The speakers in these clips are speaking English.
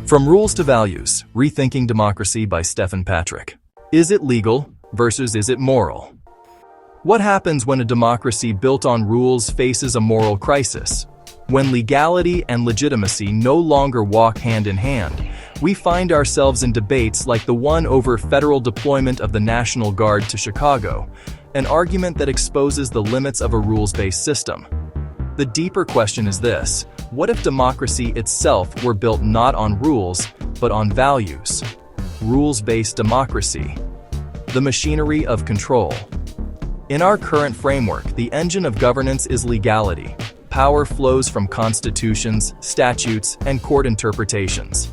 From Rules to Values, Rethinking Democracy by Steffen. Is it legal versus is it moral? What happens when a democracy built on rules faces a moral crisis? When legality and legitimacy no longer walk hand in hand, we find ourselves in debates like the one over federal deployment of the National Guard to Chicago, an argument that exposes the limits of a rules-based system. The deeper question is this: what if democracy itself were built not on rules, but on values? Rules-based democracy. The machinery of control. In our current framework, the engine of governance is legality. Power flows from constitutions, statutes, and court interpretations.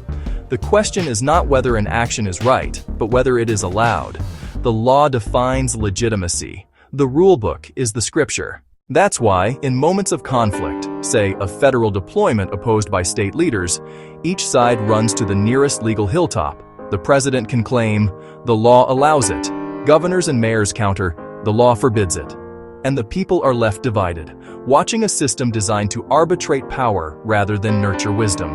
The question is not whether an action is right, but whether it is allowed. The law defines legitimacy. The rulebook is the scripture. That's why, in moments of conflict, say a federal deployment opposed by state leaders, each side runs to the nearest legal hilltop. The president can claim, "The law allows it." Governors and mayors counter, "The law forbids it." And the people are left divided, watching a system designed to arbitrate power rather than nurture wisdom.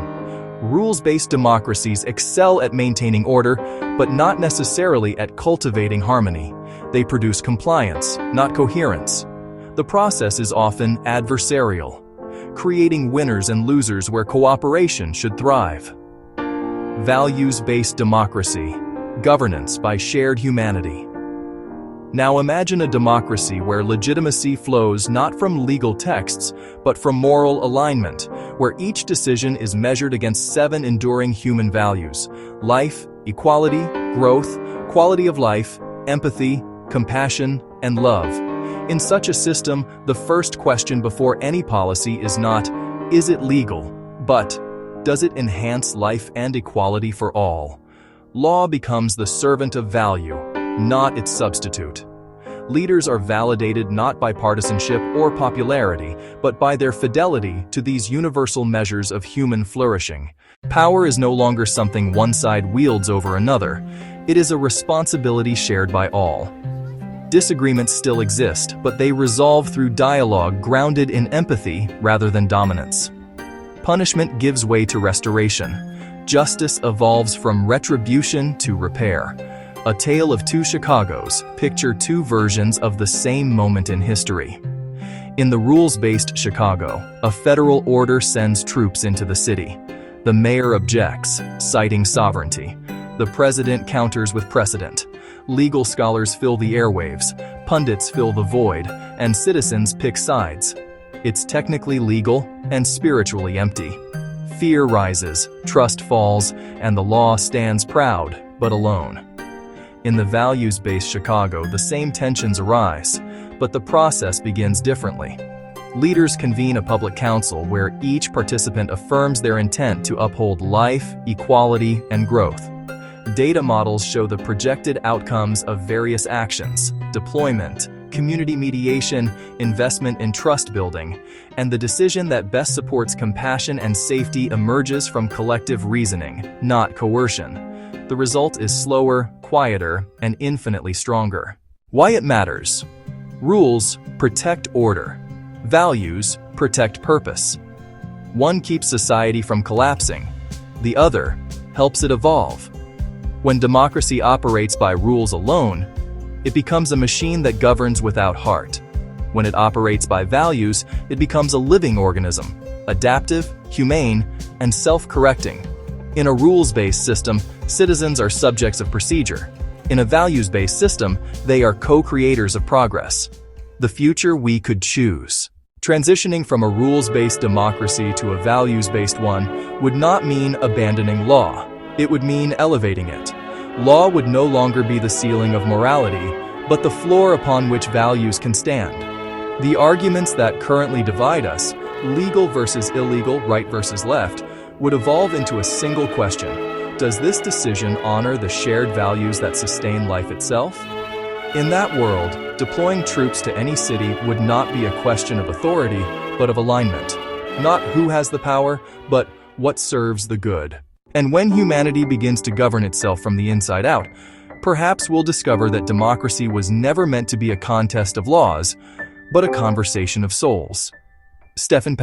Rules-based democracies excel at maintaining order, but not necessarily at cultivating harmony. They produce compliance, not coherence. The process is often adversarial, creating winners and losers where cooperation should thrive. Values-based democracy. Governance by shared humanity. Now imagine a democracy where legitimacy flows not from legal texts, but from moral alignment, where each decision is measured against 7 enduring human values: life, equality, growth, quality of life, empathy, compassion, and love. In such a system, the first question before any policy is not, is it legal, but does it enhance life and equality for all? Law becomes the servant of value, not its substitute. Leaders are validated not by partisanship or popularity, but by their fidelity to these universal measures of human flourishing. Power is no longer something one side wields over another. It is a responsibility shared by all. Disagreements still exist, but they resolve through dialogue grounded in empathy rather than dominance. Punishment gives way to restoration. Justice evolves from retribution to repair. A tale of 2 Chicagos. Picture 2 versions of the same moment in history. In the rules-based Chicago, a federal order sends troops into the city. The mayor objects, citing sovereignty. The president counters with precedent. Legal scholars fill the airwaves, pundits fill the void, and citizens pick sides. It's technically legal and spiritually empty. Fear rises, trust falls, and the law stands proud, but alone. In the values-based Chicago, the same tensions arise, but the process begins differently. Leaders convene a public council where each participant affirms their intent to uphold life, equality, and growth. Data models show the projected outcomes of various actions: deployment, community mediation, investment in trust building, and the decision that best supports compassion and safety emerges from collective reasoning, not coercion. The result is slower, quieter, and infinitely stronger. Why it matters. Rules protect order. Values protect purpose. One keeps society from collapsing. The other helps it evolve. When democracy operates by rules alone, it becomes a machine that governs without heart. When it operates by values, it becomes a living organism, adaptive, humane, and self-correcting. In a rules-based system, citizens are subjects of procedure. In a values-based system, they are co-creators of progress. The future we could choose. Transitioning from a rules-based democracy to a values-based one would not mean abandoning law. It would mean elevating it. Law would no longer be the ceiling of morality, but the floor upon which values can stand. The arguments that currently divide us, legal versus illegal, right versus left, would evolve into a single question: does this decision honor the shared values that sustain life itself? In that world, deploying troops to any city would not be a question of authority, but of alignment. Not who has the power, but what serves the good. And when humanity begins to govern itself from the inside out, perhaps we'll discover that democracy was never meant to be a contest of laws, but a conversation of souls. Steffen.